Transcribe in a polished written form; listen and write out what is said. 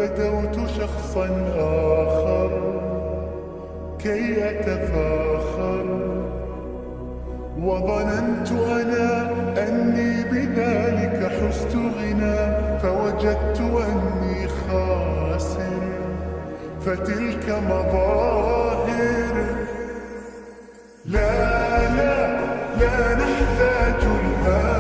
بدوت شخصا آخر كي أتفاخر، وظننت أنا أني بذلك حزت غنى، فوجدت أني خاسر، فتلك مظاهر. لا لا لا نحتاج الآن